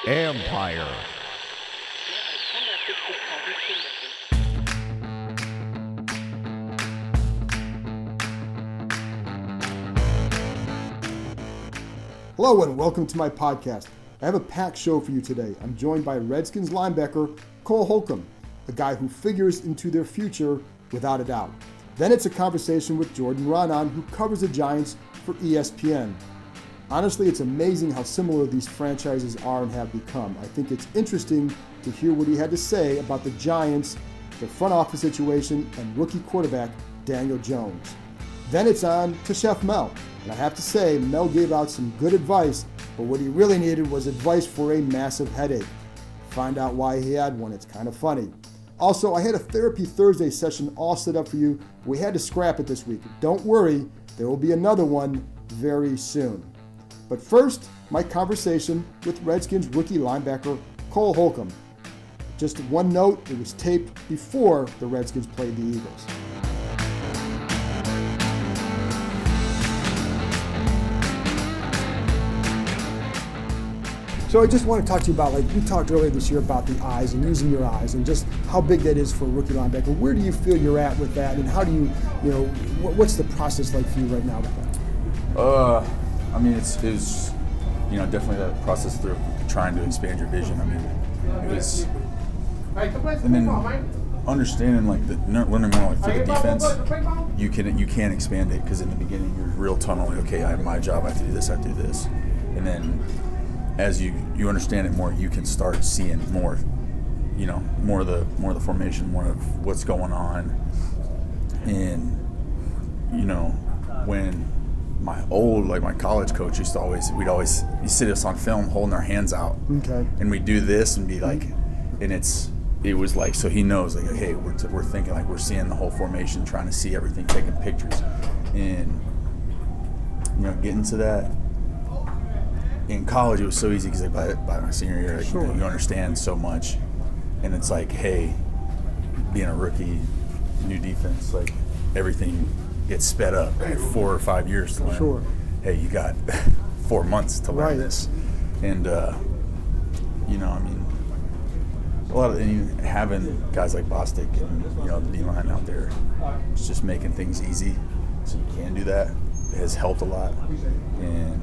Empire. Hello and welcome to my podcast. I have a packed show for you today. I'm joined by Redskins linebacker Cole Holcomb, a guy who figures into their future without a doubt. Then it's a conversation with Jordan Raanan, who covers the Giants for ESPN. Honestly, it's amazing how similar these franchises are and have become. I think it's interesting to hear what he had to say about the Giants, the front office situation, and rookie quarterback Daniel Jones. Then it's on to Chef Mel. And I have to say, Mel gave out some good advice, but what he really needed was advice for a massive headache. Find out why he had one. It's kind of funny. Also, I had a Therapy Thursday session all set up for you. We had to scrap it this week. Don't worry, there will be another one very soon. But first, my conversation with Redskins rookie linebacker Cole Holcomb. Just one note, it was taped before the Redskins played the Eagles. So I just want to talk to you about, we talked earlier this year about the eyes and using your eyes and just how big that is for a rookie linebacker. Where do you feel you're at with that, and how do you, what's the process like for you right now with that? I mean, it's definitely that process through trying to expand your vision. I mean, it was, and then understanding learning more for the defense. You can't expand it because in the beginning you're real tunnel. Okay, I have my job. I have to do this. I have to do this, and then as you understand it more, you can start seeing more. More of the formation, more of what's going on, and when my college coach used to we'd always sit us on film holding our hands out. Okay. And we'd do this and be like, and it was like, so he knows hey, we're thinking we're seeing the whole formation, trying to see everything, taking pictures, and getting to that. In college, it was so easy because by my senior year, Sure. You understand so much, and it's hey, being a rookie, new defense, everything gets sped up. 4 or 5 years to learn. Sure. Hey, you got 4 months to learn this, and a lot of having guys like Bostic and the D-line out there, it's just making things easy, so you can do that. It has helped a lot, and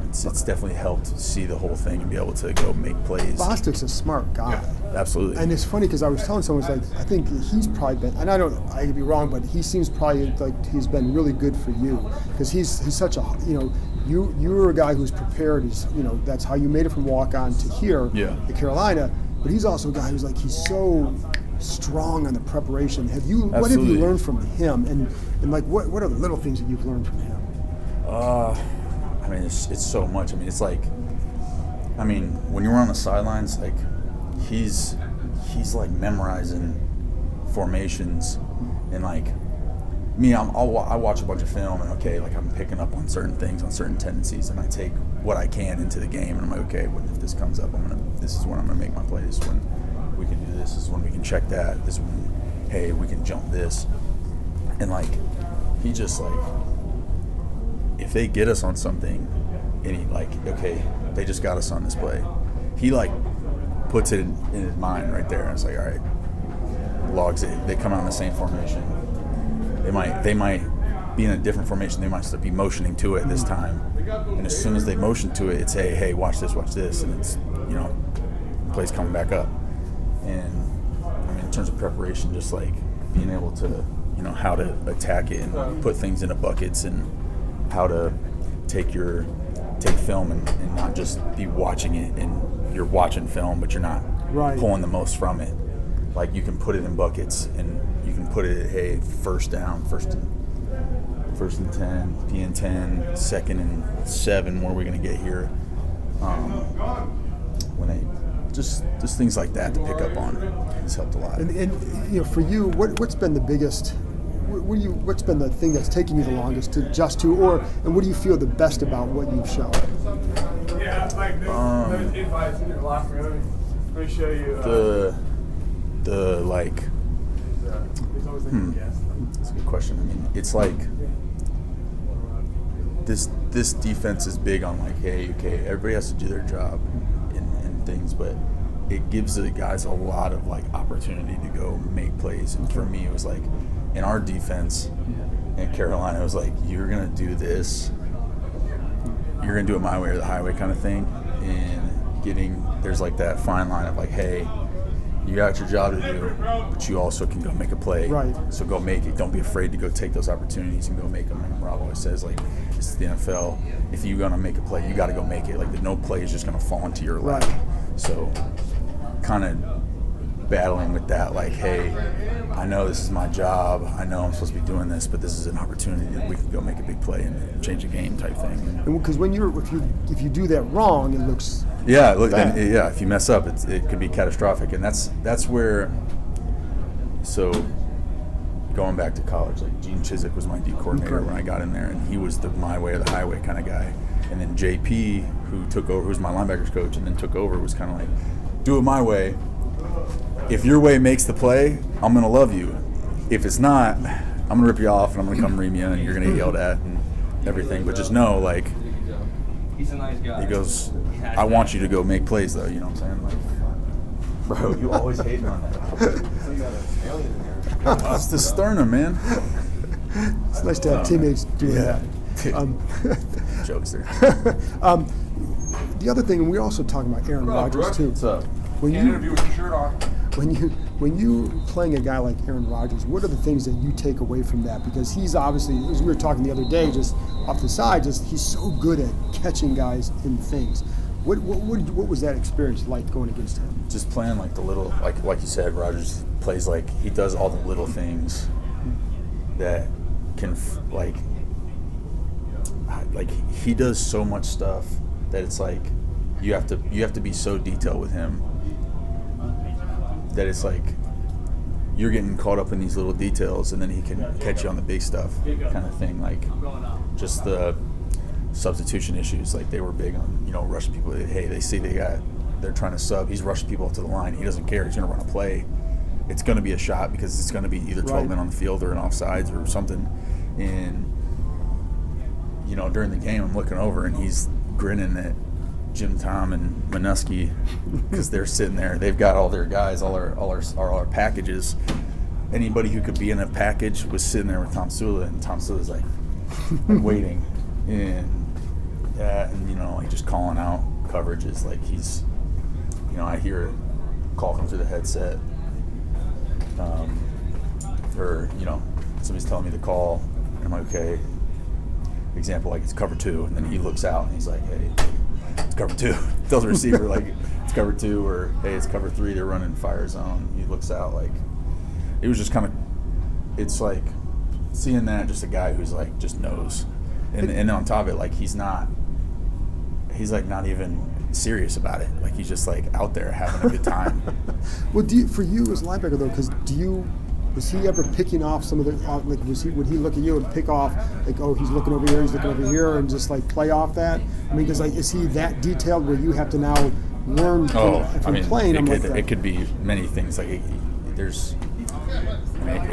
it's definitely helped see the whole thing and be able to go make plays. Bostic's a smart guy. Absolutely. And it's funny because I was telling someone, I think he's probably been, and I could be wrong, but he seems probably he's been really good for you because he's such a, you were a guy who's prepared. That's how you made it from walk-on to here to Carolina. But he's also a guy who's he's so strong on the preparation. What have you learned from him? And what are the little things that you've learned from him? I mean, it's so much. I mean, it's when you're on the sidelines, he's memorizing formations, and me, I watch a bunch of film, and I'm picking up on certain things, on certain tendencies, and I take what I can into the game, and I'm okay, if this comes up, this is when I'm gonna make my plays. When we can do this is when we can check that. This is when, hey, we can jump this, and he just if they get us on something, and he okay, they just got us on this play, he puts it in his mind right there, and it's all right, logs it. They come out in the same formation. They might be in a different formation. They might be motioning to it this time, and as soon as they motion to it, it's hey, watch this, and it's the play's coming back up. And I mean, in terms of preparation, just being able to how to attack it and put things into buckets, and how to take film and not just be watching it, and you're watching film but you're not pulling the most from it. You can put it in buckets, and you can put it at, hey, first down, first and 10, P and 10, second and 7, where are we going to get here? When they just things like that to pick up on has helped a lot. And for you, what's been the biggest? What's been the thing that's taken you the longest to adjust to, and what do you feel the best about what you've shown? That's a good question. I mean, it's this defense is big on like, hey, okay, everybody has to do their job and things, but it gives the guys a lot of like opportunity to go make plays. And for me, it was like in our defense in Carolina, it was like, you're gonna do this, you're gonna do it my way or the highway kind of thing. And there's like that fine line of like, hey, you got your job to do, but you also can go make a play. Right. So go make it. Don't be afraid to go take those opportunities and go make them. And Rob always says, like, this is the NFL. If you're going to make a play, you got to go make it. Like, no play is just going to fall into your lap. Right. So kind of battling with that, like, hey, I know this is my job. I know I'm supposed to be doing this, but this is an opportunity that we can go make a big play and change a game type thing. Because if you do that wrong, it looks if you mess up, it could be catastrophic, and that's where. So, going back to college, like Gene Chizik was my D coordinator when I got in there, and he was the my way or the highway kind of guy. And then JP, who took over, who was my linebackers coach, and then took over, was kind of like, do it my way. If your way makes the play, I'm gonna love you. If it's not, I'm gonna rip you off, and I'm gonna come ream you, and you're gonna get yelled at and everything. But just know, like, he's a nice guy. he goes, I want you to go make plays, though. You know what I'm saying? Like, bro, you always hating on that. It's the sternum, man. It's nice to have teammates doing that. Jokes there. The other thing, and we're also talking about Aaron Rodgers too. What's up? When Can't interview with your shirt on. When you playing a guy like Aaron Rodgers, what are the things that you take away from that? Because he's obviously, as we were talking the other day, just off the side, he's so good at catching guys in things. What was that experience like going against him? Just playing like the little, like you said, Rodgers plays like he does all the little things that can like he does so much stuff that it's like you have to be so detailed with him that it's like you're getting caught up in these little details, and then he can catch you on the big stuff kind of thing. Like just the substitution issues, like they were big on, rushing people. Hey, they see they're trying to sub, he's rushing people up to the line, he doesn't care, he's going to run a play, it's going to be a shot because it's going to be either 12 men on the field or an offsides or something. And during the game I'm looking over and he's grinning at Jim Tom and Minuski because they're sitting there, they've got all their guys, all our packages. Anybody who could be in a package was sitting there with Tom Sula, and Tom Sula's like waiting and like just calling out coverages, like he's, I hear a call come through the headset, or somebody's telling me to call, and I'm like, okay. Example, like it's cover 2, and then he looks out and he's like, hey, it's cover 2. Tells the receiver like it's cover 2, or hey, it's cover 3. They're running fire zone. He looks out, like it was just kind of, it's like seeing that, just a guy who's like just knows, and on top of it, like he's like not even serious about it. Like he's just like out there having a good time. Well, for you as a linebacker though, because was he ever picking off some of the, like would he look at you and pick off, like, oh, he's looking over here, and just like play off that? I mean, because like, is he that detailed where you have to now learn from playing him like that? It could be many things. Like it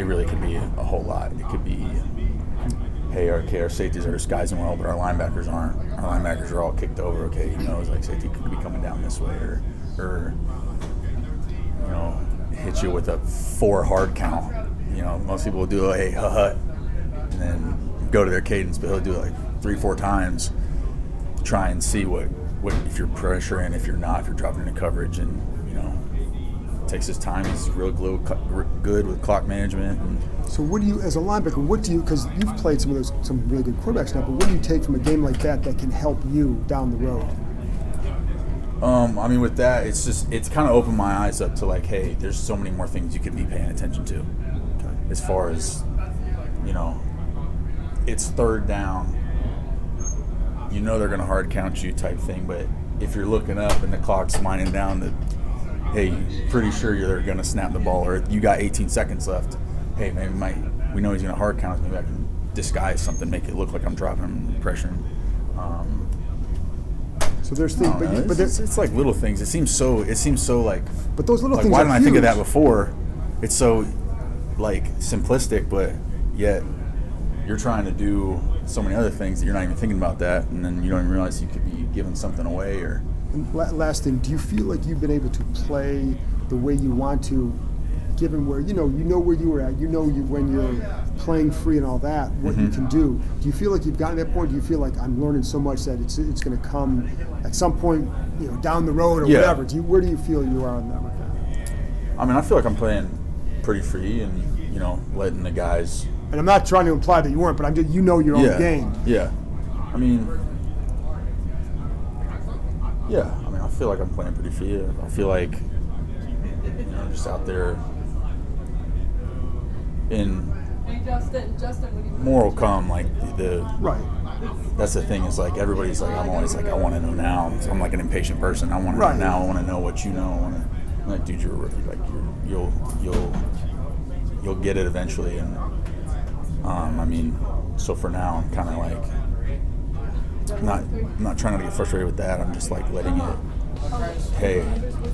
really could be a whole lot. It could be, hey, our safeties are disguising well, but our linebackers aren't. Our linebackers are all kicked over. Okay, he knows like safety could be coming down this way, or hit you with a 4 hard count. Most people will do hey, and then go to their cadence, but he'll do it like 3-4 times, try and see what if you're pressuring, if you're not, if you're dropping into coverage, and takes his time. He's real good with clock management. So what do you, as a linebacker, because you've played some really good quarterbacks now, but what do you take from a game like that can help you down the road? With that, it's kind of opened my eyes up to like, hey, there's so many more things you could be paying attention to. Okay. As far as, it's third down, they're going to hard count you type thing, but if you're looking up and the clock's winding down to, hey, pretty sure they're going to snap the ball, or you got 18 seconds left, hey, maybe we know he's going to hard count us, maybe I can disguise something, make it look like I'm dropping him, pressuring. So there's things, but it's like little things. It seems so like. But those little like, things. Why are didn't I huge. think of that before? It's so like simplistic, but yet you're trying to do so many other things that you're not even thinking about that, and then you don't even realize you could be giving something away. Or last thing, do you feel like you've been able to play the way you want to, given where you know where you were at, when you're playing free and all that, what you can do? Do you feel like you've gotten to that point? Do you feel like I'm learning so much that it's going to come at some point, down the road or whatever? Where do you feel you are on that with that? I mean, I feel like I'm playing pretty free and letting the guys. And I'm not trying to imply that you weren't, but I'm just your own game. Yeah. I mean, I feel like I'm playing pretty free. I feel like just out there in more will come, like the right. That's the thing, is like everybody's like, I'm always like, I want to know now. So I'm like an impatient person. I want to know now. I want to know what you know. I'm like, dude, you're a rookie. Like you'll get it eventually. And so for now, I'm kind of like not trying to get frustrated with that. I'm just like letting it. Hey,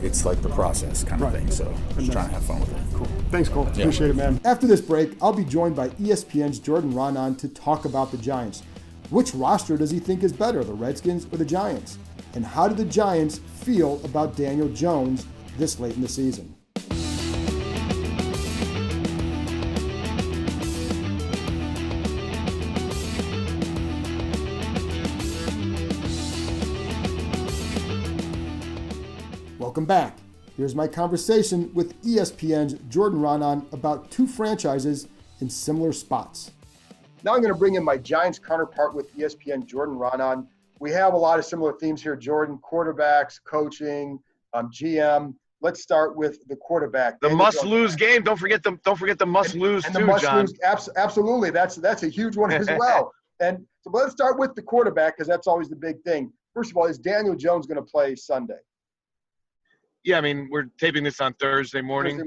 it's like the process kind of thing. So just trying to have fun with it. Cool. Thanks, Cole. Yeah. Appreciate it, man. After this break, I'll be joined by ESPN's Jordan Raanan to talk about the Giants. Which roster does he think is better, the Redskins or the Giants? And how do the Giants feel about Daniel Jones this late in the season? Welcome back. Here's my conversation with ESPN's Jordan Raanan about two franchises in similar spots. Now I'm going to bring in my Giants counterpart with ESPN, Jordan Raanan. We have a lot of similar themes here, Jordan: quarterbacks, coaching, GM. Let's start with the quarterback. The must-lose game. Don't forget the must-lose too, John. Absolutely. That's a huge one as well. And so let's start with the quarterback, because that's always the big thing. First of all, is Daniel Jones going to play Sunday? Yeah, I mean, we're taping this on Thursday morning.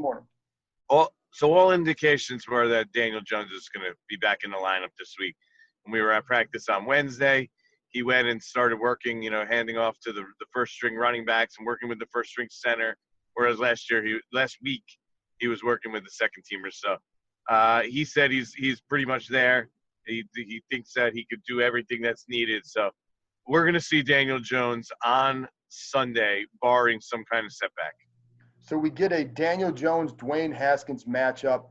All Indications were that Daniel Jones is going to be back in the lineup this week. When we were at practice on Wednesday, he went and started working, handing off to the first-string running backs and working with the first-string center, whereas last week, he was working with the second-teamers. So he said he's pretty much there. He thinks that he could do everything that's needed. So we're going to see Daniel Jones on Sunday, barring some kind of setback. So we get a Daniel Jones, Dwayne Haskins matchup.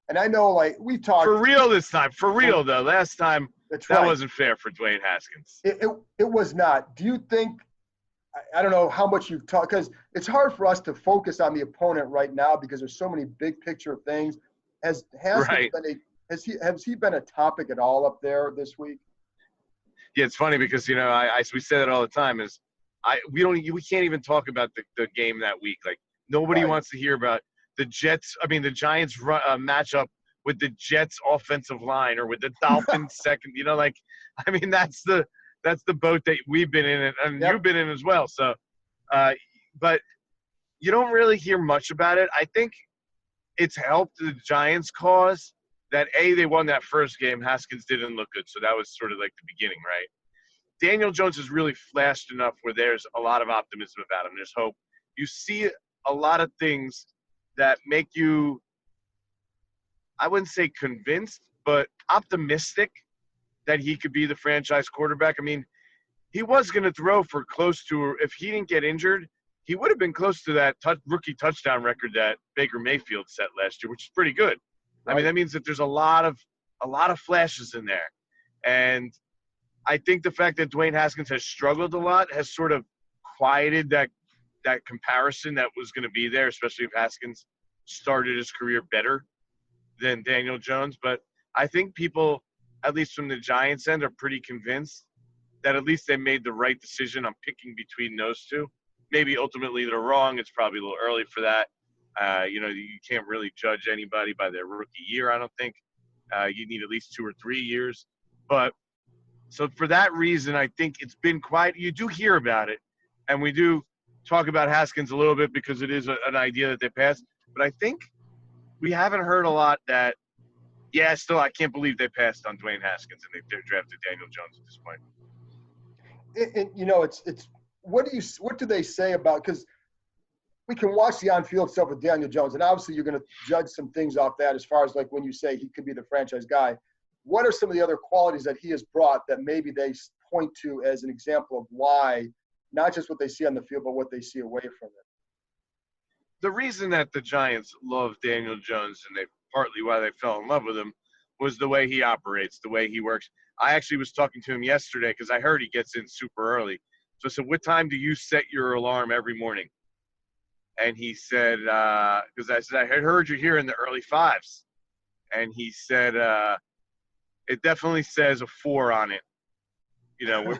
And I know, we talked. For real this time. For real, though. Last time, that wasn't fair for Dwayne Haskins. It was not. Do you think – I don't know how much you've talked – because it's hard for us to focus on the opponent right now because there's so many big picture things. Has he been a topic at all up there this week? Yeah, it's funny because, we say that all the time is – we can't even talk about the game that week. Like, nobody wants to hear about the Giants matchup with the Jets offensive line or with the Dolphins second. That's the boat that we've been in and you've been in as well. So, but you don't really hear much about it. I think it's helped the Giants' cause that they won that first game. Haskins didn't look good, so that was sort of like the beginning, right? Daniel Jones has really flashed enough where there's a lot of optimism about him. There's hope. You see a lot of things that make you, I wouldn't say convinced, but optimistic that he could be the franchise quarterback. I mean, he was going to throw for close to, if he didn't get injured, he would have been close to that rookie touchdown record that Baker Mayfield set last year, which is pretty good. Right. I mean, that means that there's a lot of flashes in there. And I think the fact that Dwayne Haskins has struggled a lot has sort of quieted that comparison that was going to be there, especially if Haskins started his career better than Daniel Jones. But I think people, at least from the Giants end, are pretty convinced that at least they made the right decision on picking between those two. Maybe ultimately they're wrong. It's probably a little early for that. You can't really judge anybody by their rookie year, I don't think. You need at least 2 or 3 years. But so for that reason, I think it's been quiet. You do hear about it, and we do talk about Haskins a little bit because it is an idea that they passed. But I think we haven't heard a lot that, still I can't believe they passed on Dwayne Haskins and they drafted Daniel Jones at this point. It's what do they say about, because we can watch the on-field stuff with Daniel Jones, and obviously you're going to judge some things off that as far as like when you say he could be the franchise guy. what are some of the other qualities that he has brought that maybe they point to as an example of why, not just what they see on the field, but what they see away from it? The reason that the Giants love Daniel Jones, and partly why they fell in love with him, was the way he operates, the way he works. I actually was talking to him yesterday because I heard he gets in super early. So I said, what time do you set your alarm every morning? And he said, because I said, I had heard you here in the early 5s. And he said, it definitely says a 4 on it,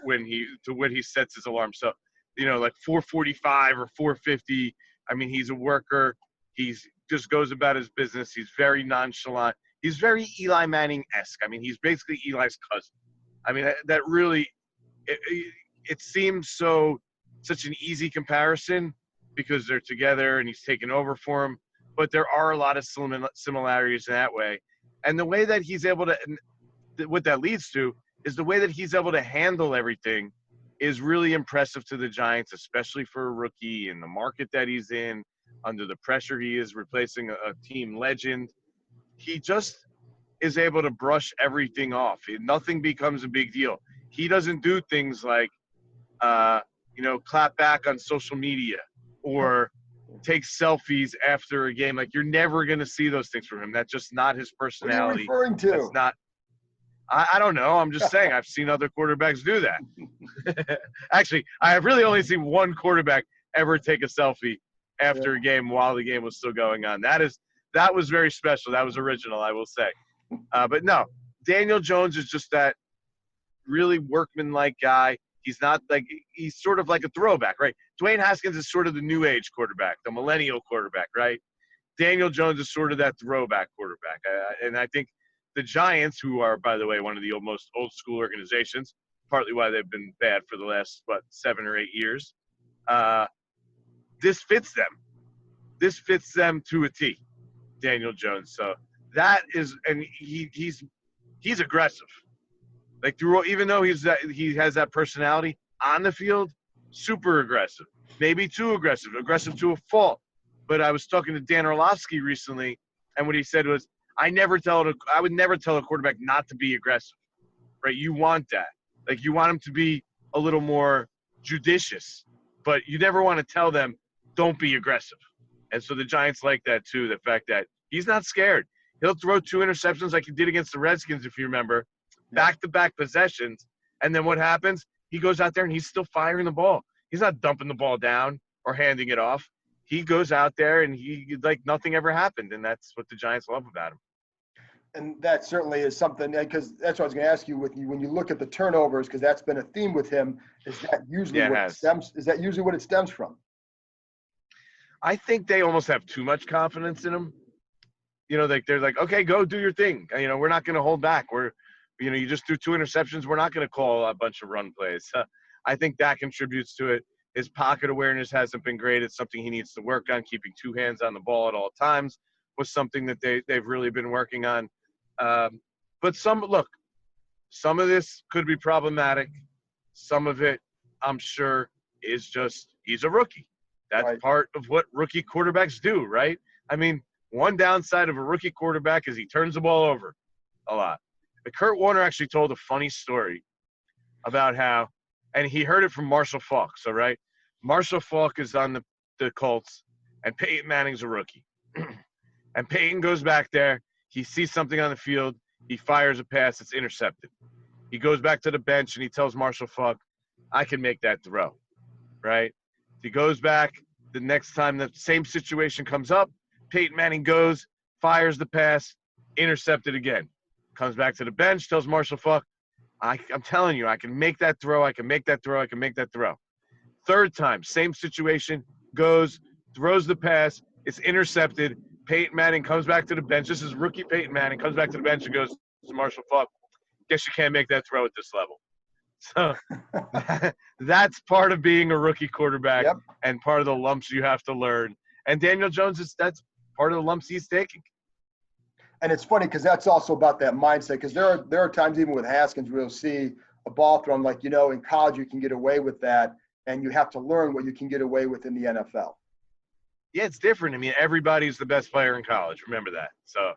when he sets his alarm. So, like 4:45 or 4:50. I mean, he's a worker. He's just goes about his business. He's very nonchalant. He's very Eli Manning-esque. I mean, he's basically Eli's cousin. I mean, that really, it seems such an easy comparison because they're together and he's taken over for him. But there are a lot of similarities in that way. And the way that he's able to, what that leads to is the way that he's able to handle everything is really impressive to the Giants, especially for a rookie in the market that he's in, under the pressure he is replacing a team legend. He just is able to brush everything off. Nothing becomes a big deal. He doesn't do things like, clap back on social media or take selfies after a game. Like, you're never going to see those things from him. That's just not his personality. What are you referring to? That's not. I don't know. I'm just saying I've seen other quarterbacks do that. Actually, I have really only seen one quarterback ever take a selfie after a game while the game was still going on. That was very special. That was original, I will say. But no, Daniel Jones is just that really workman-like guy. He's sort of like a throwback, right? Dwayne Haskins is sort of the new age quarterback, the millennial quarterback, right? Daniel Jones is sort of that throwback quarterback. And I think the Giants, who are, by the way, one of the most old school organizations, partly why they've been bad for the last, 7 or 8 years, this fits them. This fits them to a T, Daniel Jones. So that is, and he's aggressive. Like, even though he has that personality on the field, super aggressive, maybe too aggressive to a fault. But I was talking to Dan Orlovsky recently, and what he said was, I would never tell a quarterback not to be aggressive, right? You want that. Like, you want him to be a little more judicious, but you never want to tell them, don't be aggressive. And so the Giants like that too, the fact that he's not scared. He'll throw 2 interceptions like he did against the Redskins, if you remember, back-to-back possessions. And then what happens? He goes out there and he's still firing the ball. He's not dumping the ball down or handing it off. He goes out there and he like nothing ever happened, and that's what the Giants love about him. And that certainly is something, because that's what I was going to ask you when you look at the turnovers, because that's been a theme with him. Is that usually what it stems from? I think they almost have too much confidence in him. They're like, okay, go do your thing. We're not going to hold back. You just threw 2 interceptions. We're not going to call a bunch of run plays. I think that contributes to it. His pocket awareness hasn't been great. It's something he needs to work on. Keeping 2 hands on the ball at all times was something that they've really been working on. But some of this could be problematic. Some of it, I'm sure, is just he's a rookie. That's part of what rookie quarterbacks do, right? I mean, one downside of a rookie quarterback is he turns the ball over a lot. But Kurt Warner actually told a funny story about how, and he heard it from Marshall Faulk. So, right, Marshall Faulk is on the Colts, and Peyton Manning's a rookie. And Peyton goes back there. He sees something on the field. He fires a pass. It's intercepted. He goes back to the bench, and he tells Marshall Faulk, I can make that throw, right? He goes back the next time the same situation comes up. Peyton Manning goes, fires the pass, intercepted again. Comes back to the bench, tells Marshall Faulk, I'm telling you, I can make that throw. I can make that throw. I can make that throw. Third time, same situation, goes, throws the pass. It's intercepted. Peyton Manning comes back to the bench. This is rookie Peyton Manning. Comes back to the bench and goes to Marshall Faulk, guess you can't make that throw at this level. So that's part of being a rookie quarterback and part of the lumps you have to learn. And Daniel Jones, that's part of the lumps he's taking. And it's funny because that's also about that mindset, because there are times even with Haskins where you'll see a ball thrown like, in college you can get away with that, and you have to learn what you can get away with in the NFL. Yeah, it's different. I mean, everybody's the best player in college. Remember that. So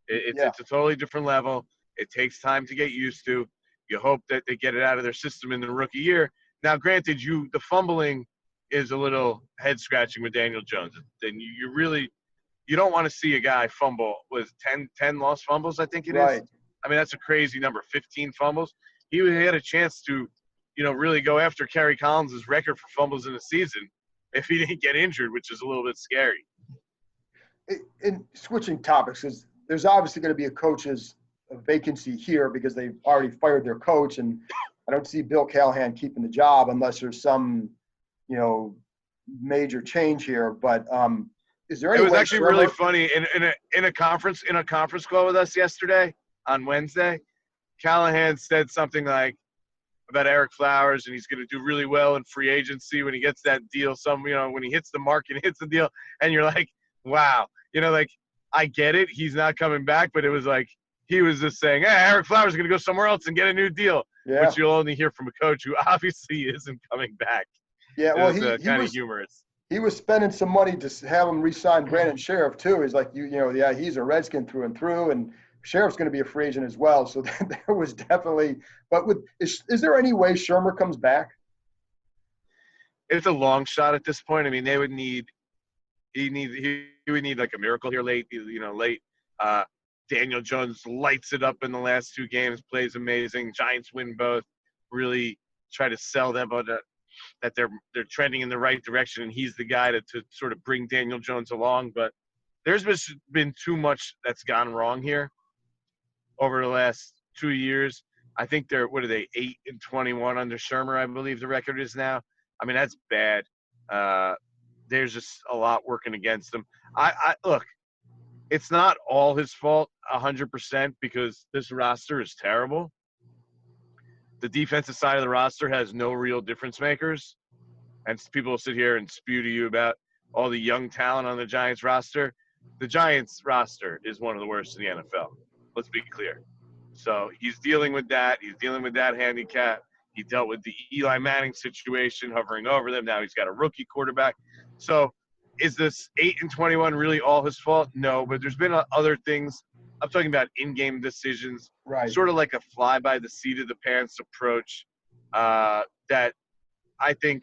it's a totally different level. It takes time to get used to. You hope that they get it out of their system in the rookie year. Now, granted, the fumbling is a little head scratching with Daniel Jones. Then you don't want to see a guy fumble with 10 lost fumbles, I think it is. I mean, that's a crazy number, 15 fumbles. He had a chance to, really go after Kerry Collins' record for fumbles in a season if he didn't get injured, which is a little bit scary. In switching topics, because there's obviously going to be a vacancy here because they've already fired their coach, and I don't see Bill Callahan keeping the job unless there's some, major change here. But is there any? It was actually really funny in a conference call with us yesterday on Wednesday. Callahan said something like about Eric Flowers, and he's going to do really well in free agency when he gets that deal. When he hits the market, hits the deal, and you're like, wow, I get it. He's not coming back, but it was like he was just saying, hey, Eric Flowers is going to go somewhere else and get a new deal, which you'll only hear from a coach who obviously isn't coming back. Yeah, well, he was humorous. He was spending some money to have him re-sign Brandon Sheriff too. He's like, he's a Redskin through and through, and Sheriff's going to be a free agent as well. So there was definitely – but is there any way Shermer comes back? It's a long shot at this point. I mean, they would need – he would need like a miracle here late. Daniel Jones lights it up in the last 2 games, plays amazing. Giants win both. Really try to sell them that they're trending in the right direction, and he's the guy to sort of bring Daniel Jones along. But there's been too much that's gone wrong here over the last 2 years. I think they're 8-21 under Shermer, I believe the record is now. I mean, that's bad. There's just a lot working against them. I look, it's not all his fault 100% because this roster is terrible. The defensive side of the roster has no real difference makers. And people will sit here and spew to you about all the young talent on the Giants roster. The Giants roster is one of the worst in the NFL. Let's be clear. So he's dealing with that. He's dealing with that handicap. He dealt with the Eli Manning situation hovering over them. Now he's got a rookie quarterback. So is this 8-21 really all his fault? No, but there's been other things. I'm talking about in-game decisions, sort of like a fly by the seat of the pants approach that I think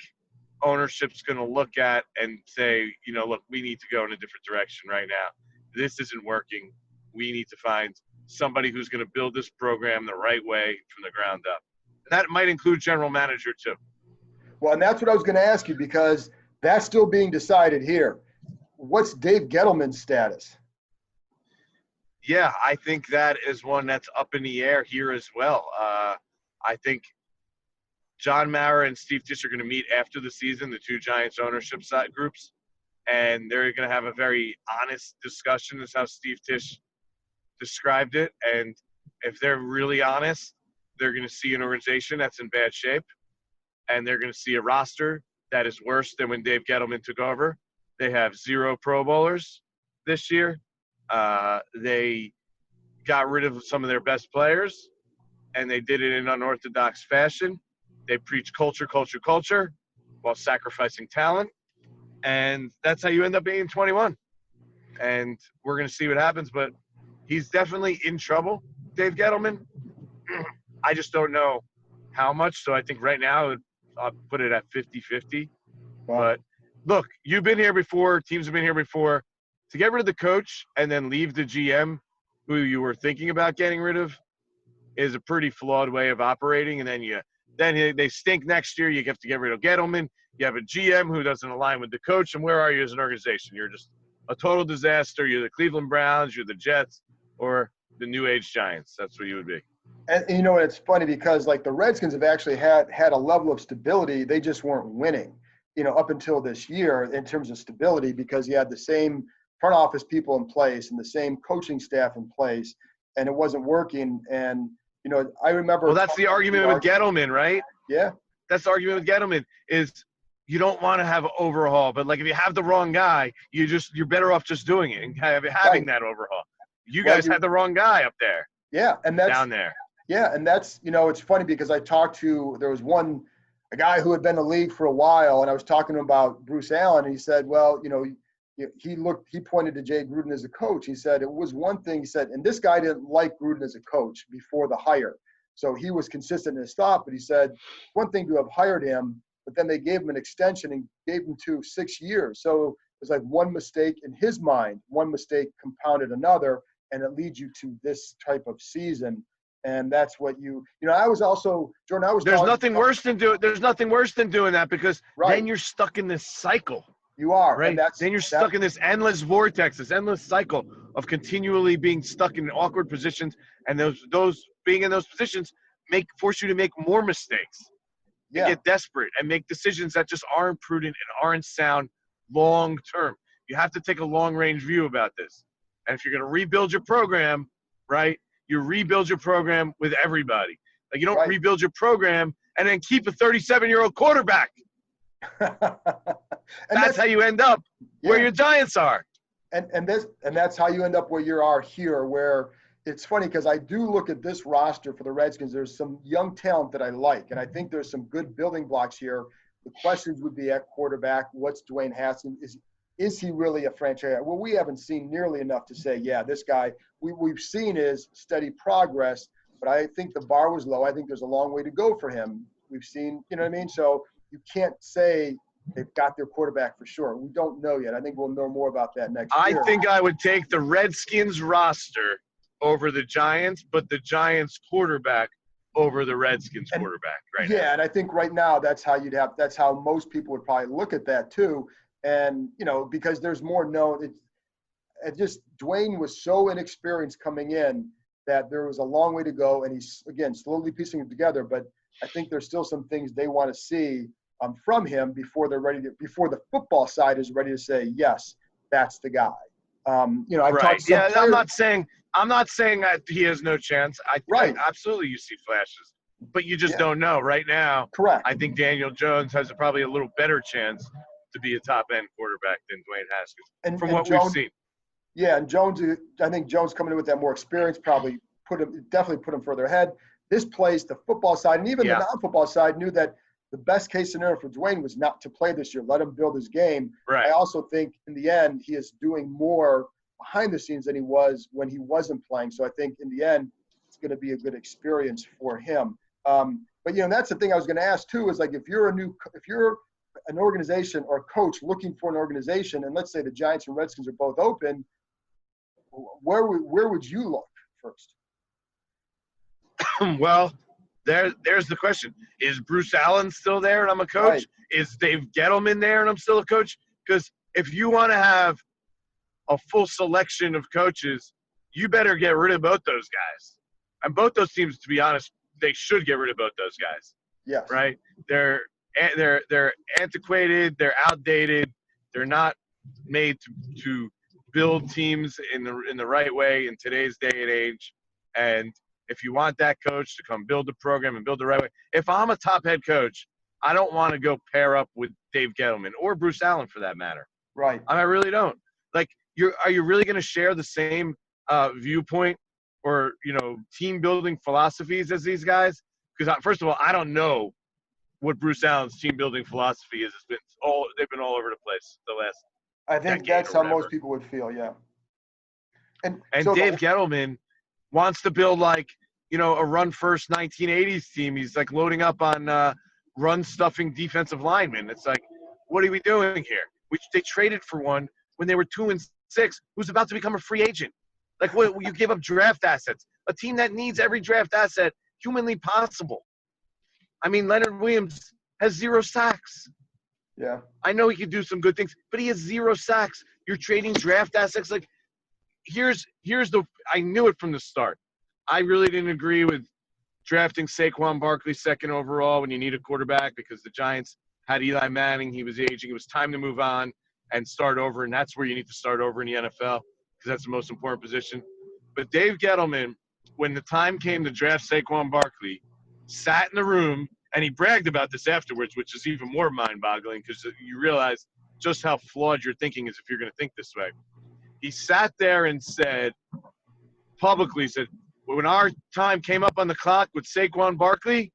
ownership's going to look at and say, look, we need to go in a different direction right now. This isn't working. We need to find somebody who's going to build this program the right way from the ground up. And that might include general manager too. Well, and that's what I was going to ask you because that's still being decided here. What's Dave Gettleman's status? Yeah, I think that is one that's up in the air here as well. I think John Mara and Steve Tisch are going to meet after the season, the 2 Giants ownership side groups, and they're going to have a very honest discussion is how Steve Tisch described it. And if they're really honest, they're going to see an organization that's in bad shape, and they're going to see a roster that is worse than when Dave Gettleman took over. They have 0 Pro Bowlers this year. They got rid of some of their best players, and they did it in unorthodox fashion. They preach culture while sacrificing talent, and that's how you end up being 21. And we're going to see what happens, but he's definitely in trouble, Dave Gettleman. I just don't know how much, so I think right now I'll put it at 50-50. Wow. But look, you've been here before, teams have been here before. To get rid of the coach and then leave the GM who you were thinking about getting rid of is a pretty flawed way of operating. And then they stink next year. You have to get rid of Gettleman. You have a GM who doesn't align with the coach. And where are you as an organization? You're just a total disaster. You're the Cleveland Browns, you're the Jets, or the New Age Giants. That's what you would be. And it's funny because like the Redskins have actually had a level of stability. They just weren't winning, up until this year in terms of stability because you had the same front office people in place and the same coaching staff in place, and it wasn't working. And, I remember – Well, that's the argument with Gettleman, right? Yeah. That's the argument with Gettleman is you don't want to have an overhaul. But, like, if you have the wrong guy, you're better off just doing it and having that overhaul. You guys had the wrong guy up there. Yeah, and that's – down there. Yeah, and that's – it's funny because I talked to – there was a guy who had been in the league for a while, and I was talking to him about Bruce Allen, and he said, well, he pointed to Jay Gruden as a coach. He said it was one thing. He said, and this guy didn't like Gruden as a coach before the hire. So he was consistent in his thought, but he said one thing to have hired him, but then they gave him an extension and gave him to 6 years. So it was like one mistake in his mind, one mistake compounded another, and it leads you to this type of season. And that's what I was also, Jordan, There's nothing worse than doing that, because Right. then you're stuck in this cycle. You are. Right. And Then you're stuck in this endless vortex, this endless cycle of continually being stuck in awkward positions, and those being in those positions force you to make more mistakes. Yeah. Get desperate and make decisions that just aren't prudent and aren't sound long term. You have to take a long range view about this. And if you're going to rebuild your program, right, you rebuild your program with everybody. Like, you don't Right. rebuild your program and then keep a 37-year-old quarterback. That's how you end up where your Giants are. And that's how you end up where you are here, where it's funny because I do look at this roster for the Redskins. There's some young talent that I like, and I think there's some good building blocks here. The questions would be at quarterback, what's Dwayne Haskins? Is he really a franchise? Well, we haven't seen nearly enough to say, yeah, this guy, we've seen his steady progress, but I think the bar was low. I think there's a long way to go for him. We've seen, you know what I mean? So you can't say they've got their quarterback for sure. We don't know yet. I think we'll know more about that next year. I think I would take the Redskins roster over the Giants, but the Giants quarterback over the Redskins quarterback now. Yeah, and I think right now that's how most people would probably look at that too. And, because there's more known. It just Dwayne was so inexperienced coming in that there was a long way to go, and he's, again, slowly piecing it together. But I think there's still some things they want to see from him before before the football side is ready to say, yes, that's the guy. I've talked to some players. I'm not saying that he has no chance. Right. Absolutely, you see flashes, but you just don't know right now. Correct. I think Daniel Jones has probably a little better chance to be a top-end quarterback than Dwayne Haskins from what we've seen. Yeah, and Jones, I think Jones coming in with that more experience probably definitely put him further ahead. This place, the football side, and even the non-football side, knew that the best case scenario for Dwayne was not to play this year. Let him build his game. Right. I also think in the end he is doing more behind the scenes than he was when he wasn't playing. So I think in the end it's going to be a good experience for him. But that's the thing I was going to ask too, is like if you're an organization or coach looking for an organization, and let's say the Giants and Redskins are both open, where would you look first? Well, there's the question. Is Bruce Allen still there and I'm a coach? Right. Is Dave Gettleman there and I'm still a coach? Because if you want to have a full selection of coaches, you better get rid of both those guys. And both those teams, to be honest, they should get rid of both those guys. Yes. Right? They're antiquated, they're outdated, they're not made to build teams in the right way in today's day and age. And if you want that coach to come build the program and build the right way, if I'm a top head coach, I don't want to go pair up with Dave Gettleman or Bruce Allen for that matter. Right. I really don't. Like, are you really going to share the same viewpoint or team building philosophies as these guys? Because first of all, I don't know what Bruce Allen's team building philosophy is. They've been all over the place the last. I think that's how most people would feel. Yeah. And so Dave Gettleman wants to build a run first 1980s team. He's like loading up on run stuffing defensive linemen. It's like, what are we doing here? They traded for one when they were 2-6, who's about to become a free agent. Like, what you give up draft assets, a team that needs every draft asset humanly possible. I mean, Leonard Williams has 0 sacks. Yeah. I know he can do some good things, but he has 0 sacks. You're trading draft assets. Like, I knew it from the start. I really didn't agree with drafting Saquon Barkley 2nd overall when you need a quarterback because the Giants had Eli Manning. He was aging. It was time to move on and start over, and that's where you need to start over in the NFL because that's the most important position. But Dave Gettleman, when the time came to draft Saquon Barkley, sat in the room, and he bragged about this afterwards, which is even more mind-boggling because you realize just how flawed your thinking is if you're going to think this way. He sat there and publicly said, when our time came up on the clock with Saquon Barkley,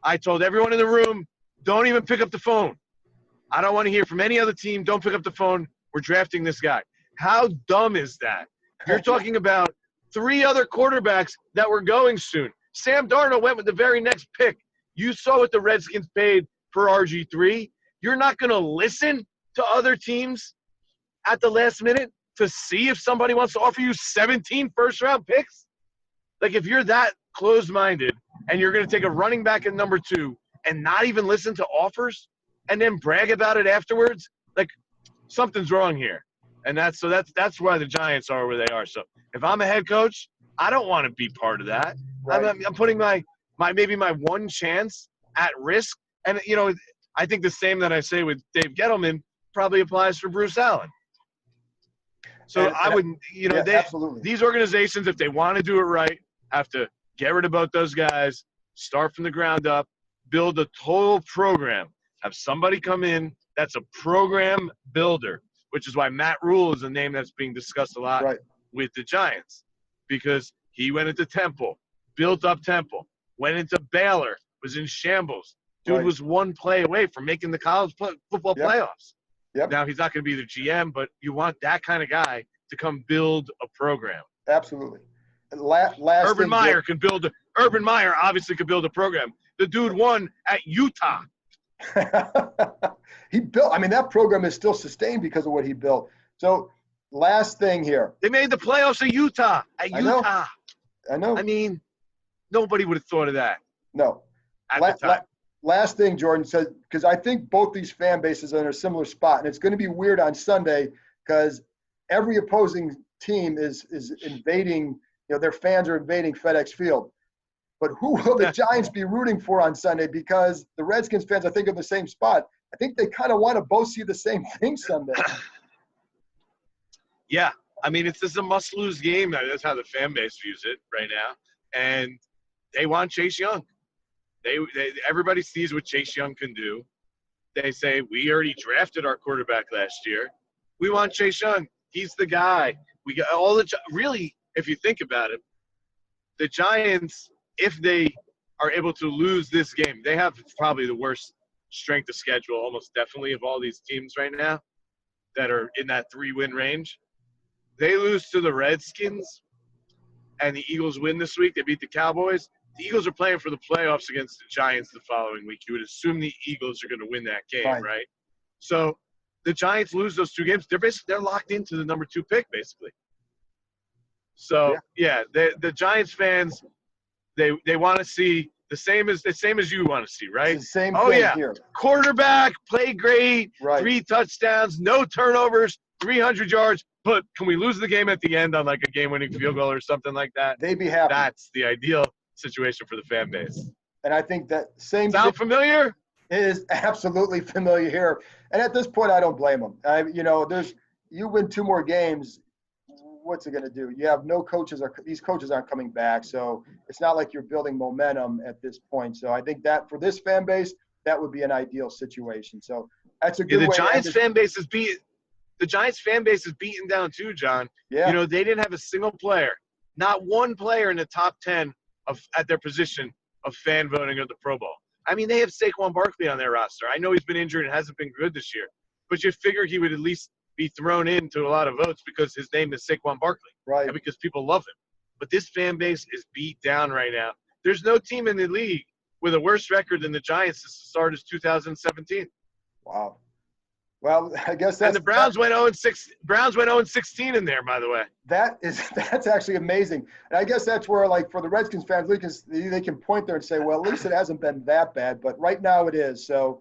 I told everyone in the room, don't even pick up the phone. I don't want to hear from any other team. Don't pick up the phone. we're drafting this guy. How dumb is that? You're talking about 3 other quarterbacks that were going soon. Sam Darnold went with the very next pick. You saw what the Redskins paid for RG3. You're not going to listen to other teams at the last minute to see if somebody wants to offer you 17 first-round picks? Like, if you're that closed-minded and you're going to take a running back at number 2 and not even listen to offers and then brag about it afterwards, like, something's wrong here. And that's why the Giants are where they are. So if I'm a head coach, I don't want to be part of that. Right. I'm putting my one chance at risk. And, you know, I think the same that I say with Dave Gettleman probably applies for Bruce Allen. So I would, you know, these organizations, if they want to do it right, have to get rid of both those guys, start from the ground up, build a total program, have somebody come in that's a program builder, which is why Matt Rule is a name that's being discussed a lot with the Giants, because he went into Temple, built up Temple, went into Baylor, was in shambles. Dude was one play away from making the college football playoffs. Yep. Now, he's not going to be the GM, but you want that kind of guy to come build a program. Absolutely. Urban Meyer Urban Meyer obviously could build a program. The dude won at Utah. He built – I mean, that program is still sustained because of what he built. So, last thing here. They made the playoffs at Utah. I know. I mean, nobody would have thought of that. No. At the time. Last thing, Jordan said, because I think both these fan bases are in a similar spot, and it's going to be weird on Sunday because every opposing team is invading – you know, their fans are invading FedEx Field. But who will the Giants be rooting for on Sunday? Because the Redskins fans, I think, are in the same spot. I think they kind of want to both see the same thing Sunday. Yeah. I mean, it's just a must-lose game. That's how the fan base views it right now. And they want Chase Young. Everybody sees what Chase Young can do. They say, we already drafted our quarterback last year. We want Chase Young. He's the guy. We got all the – really, if you think about it, the Giants – if they are able to lose this game, they have probably the worst strength of schedule, almost definitely, of all these teams right now that are in that 3-win range. They lose to the Redskins and the Eagles win this week. They beat the Cowboys. The Eagles are playing for the playoffs against the Giants the following week. You would assume the Eagles are going to win that game, right? So the Giants lose those 2 games. They're locked into the number 2 pick, basically. So, the Giants fans – They want to see the same as you want to see, right? It's the same thing here. Quarterback, play great, 3 touchdowns, no turnovers, 300 yards. But can we lose the game at the end on like a game-winning field goal or something like that? They'd be happy. That's the ideal situation for the fan base. And I think that same. Sound familiar? It is absolutely familiar here. And at this point, I don't blame them. You win 2 more games. What's it going to do? You have no coaches, these coaches aren't coming back. So it's not like you're building momentum at this point. So I think that for this fan base, that would be an ideal situation. So that's a good way. The Giants fan base is beaten down too, John. Yeah. You know, they didn't have a single player, not one player in the top 10 at their position of fan voting of the Pro Bowl. I mean, they have Saquon Barkley on their roster. I know he's been injured and hasn't been good this year, but you figure he would at least be thrown into a lot of votes because his name is Saquon Barkley, right? And because people love him. But this fan base is beat down right now. There's no team in the league with a worse record than the Giants to start as 2017. Wow. Well, I guess that's – and the Browns went 0-6. Browns went 0-16 in there, by the way. That's actually amazing. And I guess that's where, like, for the Redskins fans, they can point there and say, well, at least it hasn't been that bad. But right now it is. So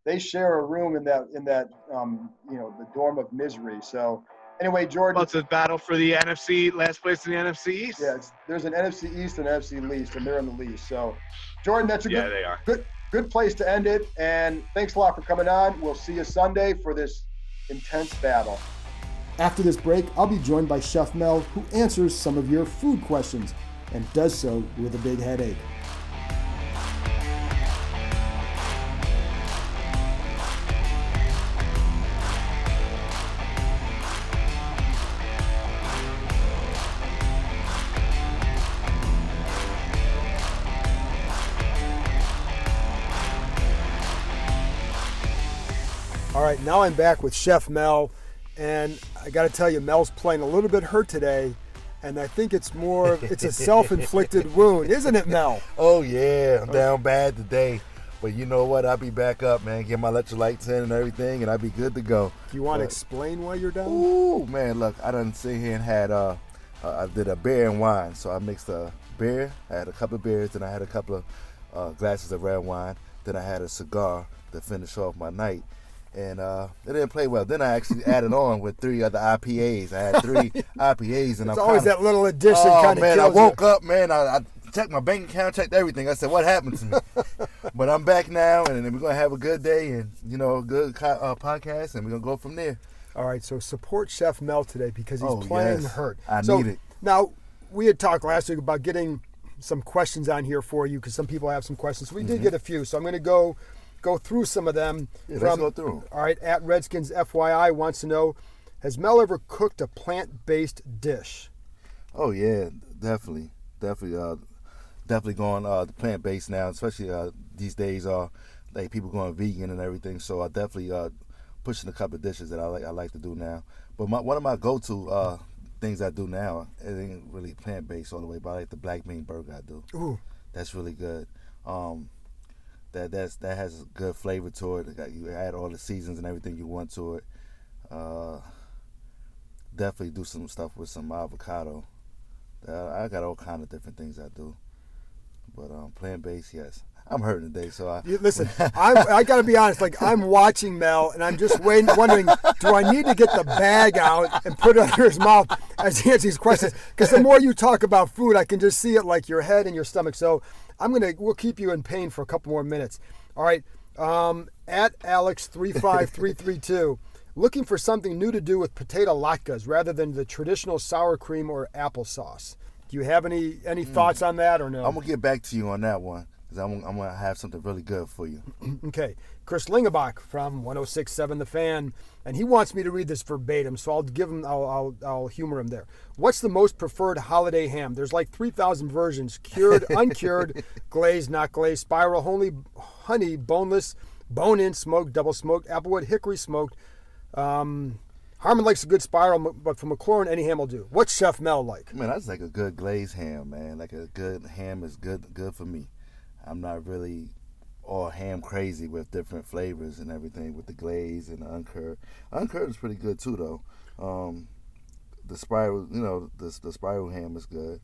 they share a room in that the dorm of misery. So anyway, Jordan. Well, it's a battle for the NFC, last place in the NFC East. Yeah, there's an NFC East and an NFC least, and they're in the least. So, Jordan, that's they are. Good place to end it. And thanks a lot for coming on. We'll see you Sunday for this intense battle. After this break, I'll be joined by Chef Mel, who answers some of your food questions and does so with a big headache. All right, now I'm back with Chef Mel, And I got to tell you, Mel's playing a little bit hurt today, and I think it's a self-inflicted wound, isn't it, Mel? Oh, yeah. I'm down bad today. But you know what? I'll be back up, man. Get my electrolytes in and everything, and I'll be good to go. Do you want to explain why you're down? Ooh, man, look. I done sit here and had, I did a beer and wine. So I mixed a beer. I had a couple of beers, then I had a couple of glasses of red wine. Then I had a cigar to finish off my night. And it didn't play well. Then I actually added on with 3 other IPAs. I had 3 IPAs, and it's always that little addition kind of man, kills I woke you. up, man. I checked my bank account, checked everything. I said, what happened to me? But I'm back now, and we're going to have a good day and, a good podcast, and we're going to go from there. All right, so support Chef Mel today because he's playing hurt. I need it. Now, we had talked last week about getting some questions on here for you because some people have some questions. We did get a few, so I'm going to go through some of them. Yeah, let's go through them. All right, at Redskins FYI wants to know, has Mel ever cooked a plant-based dish? Oh, yeah, definitely going plant-based now, especially these days like people going vegan and everything. So I definitely pushing a couple of dishes that I like to do now. But one of my go-to things I do now, it ain't really plant-based all the way, but I like the black bean burger I do. Ooh, that's really good. That has a good flavor to it. You add all the seasons and everything you want to it. Definitely do some stuff with some avocado. I got all kind of different things I do. But plant-based, yes. I'm hurting today, so listen, I got to be honest. Like, I'm watching Mel, and I'm just wondering, do I need to get the bag out and put it under his mouth as he answers these questions? Because the more you talk about food, I can just see it like your head and your stomach. So we'll keep you in pain for a couple more minutes. All right, at Alex35332, looking for something new to do with potato latkes rather than the traditional sour cream or applesauce. Do you have any thoughts on that or no? I'm gonna get back to you on that one. I'm going to have something really good for you. Okay. Chris Lingebach from 106.7 The Fan, and he wants me to read this verbatim, so I'll humor him there. What's the most preferred holiday ham? There's like 3,000 versions: cured, uncured, glazed, not glazed, spiral, honey, boneless, bone-in, smoked, double smoked, applewood, hickory smoked. Harmon likes a good spiral, but for McLaurin, any ham will do. What's Chef Mel like? Man, I just like a good glazed ham, man. Like a good ham is good for me. I'm not really all ham crazy with different flavors and everything with the glaze and the uncured. Uncured is pretty good too, though. The spiral, the spiral ham is good.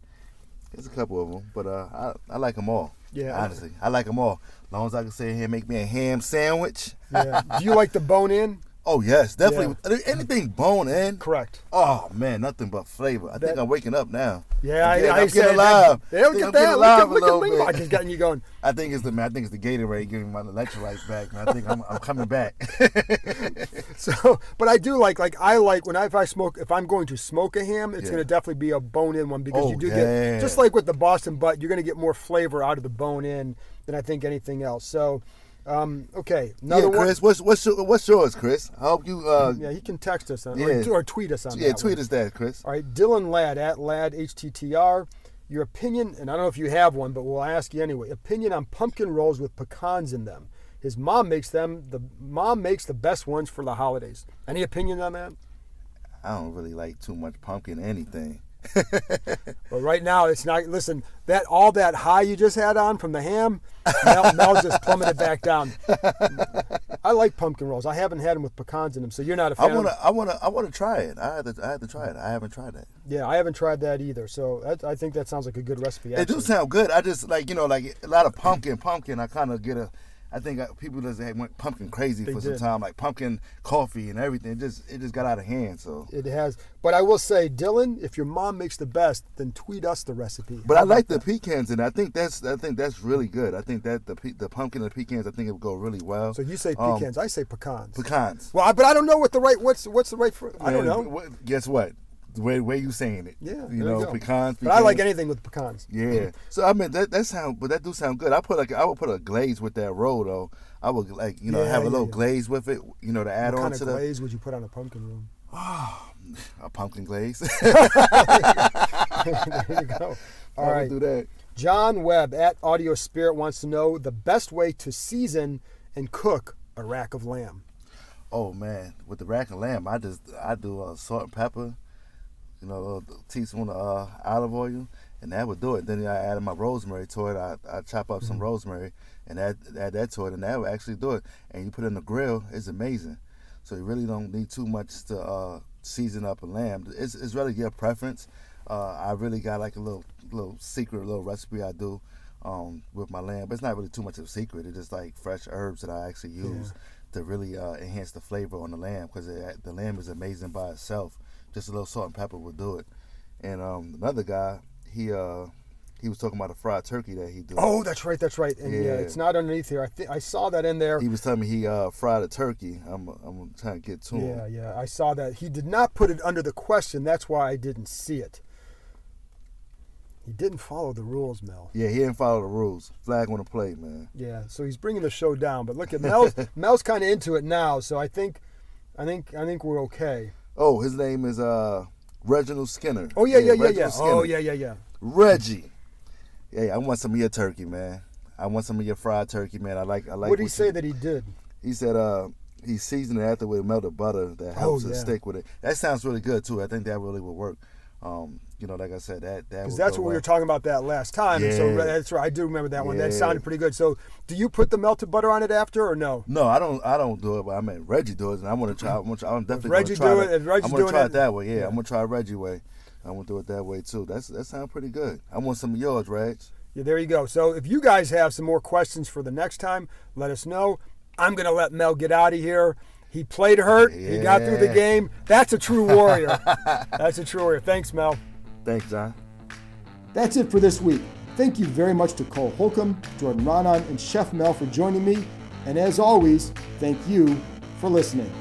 There's a couple of them, but I like them all. Yeah, honestly, I like them all. As long as I can sit here and make me a ham sandwich. Yeah. Do you like the bone in? Oh yes, definitely. Yeah. Anything bone in. Correct. Oh man, nothing but flavor. I think I'm waking up now. Yeah, I'm getting alive. They don't get that. Look at Lingebach is getting you going. I think it's the Gatorade giving my electrolytes back. Man. I think I'm coming back. So, but I do like I like if I'm going to smoke a ham, it's going to definitely be a bone-in one because you do get, just like with the Boston butt, you're going to get more flavor out of the bone-in than I think anything else. So. Okay. Another Chris, one. What's yours, Chris? I hope you. He can text us or tweet us on that. Yeah, tweet one. us that, Chris. All right, Dylan Ladd at Ladd HTTR. Your opinion, and I don't know if you have one, but we'll ask you anyway. Opinion on pumpkin rolls with pecans in them. His mom makes them. The mom makes the best ones for the holidays. Any opinion on that? I don't really like too much pumpkin anything. Well, right now it's not. Listen, all that high you just had on from the ham, Mel just plummeted back down. I like pumpkin rolls. I haven't had them with pecans in them, so you're not a fan. I want to try it. I have to try it. I haven't tried that. Yeah, I haven't tried that either. So I think that sounds like a good recipe. It do sound good. I just like a lot of pumpkin. I kind of get I think people just went pumpkin crazy for some time, like pumpkin coffee and everything. It just got out of hand. So it has. But I will say, Dylan, if your mom makes the best, then tweet us the recipe. But I like the pecans, and I think that's really good. I think that the pumpkin and the pecans, I think it would go really well. So you say pecans, I say pecans. Pecans. Well, but I don't know what's the right for. I don't know. Guess what? The way you saying it. Yeah. Pecans. But I like anything with pecans. Yeah. So I mean that do sound good. I would put a glaze with that roll though. I would have a little glaze with it, to add on to the. What kind of glaze would you put on a pumpkin roll? A pumpkin glaze. There you go. All right. Do that. John Webb at Audio Spirit wants to know the best way to season and cook a rack of lamb. Oh man, with the rack and lamb, I do salt and pepper, a little teaspoon of olive oil, and that would do it. Then I added my rosemary to it. I chop up some rosemary and add that to it, and that would actually do it. And you put it in the grill, it's amazing. So you really don't need too much to season up a lamb. It's really your preference. I really got like a little secret recipe I do with my lamb. But it's not really too much of a secret. It's just like fresh herbs that I actually use to really enhance the flavor on the lamb, because the lamb is amazing by itself. Just a little salt and pepper will do it. And another guy, he was talking about a fried turkey that he do. Oh, that's right. And it's not underneath here. I saw that in there. He was telling me he fried a turkey. I'm trying to get to him. Yeah, I saw that. He did not put it under the question. That's why I didn't see it. He didn't follow the rules, Mel. Yeah, he didn't follow the rules. Flag on the play, man. Yeah, so he's bringing the show down. But look at Mel's kind of into it now, so I think we're okay. Oh, his name is Reginald Skinner. Oh yeah. Reginald Skinner. Oh yeah. Reggie. Yeah, I want some of your turkey, man. I want some of your fried turkey, man. I like. What did he say that he did? He said he seasoned it after with melted butter that helps it stick with it. That sounds really good too. I think that really would work. Like I said, that because that's what we were talking about that last time. Yeah. And so that's right. I do remember that one. That sounded pretty good. So, do you put the melted butter on it after or no? No, I don't do it. But I mean, Reggie does, and I want to try. I'm definitely going to try it. If Reggie's I'm going to try doing it that way. Yeah, I'm going to try Reggie way. I'm going to do it that way too. That sounds pretty good. I want some of yours, Reg. Yeah, there you go. So if you guys have some more questions for the next time, let us know. I'm going to let Mel get out of here. He played hurt. Yeah. He got through the game. That's a true warrior. That's a true warrior. Thanks, Mel. Thanks, John. That's it for this week. Thank you very much to Cole Holcomb, Jordan Raanan, and Chef Mel for joining me. And as always, thank you for listening.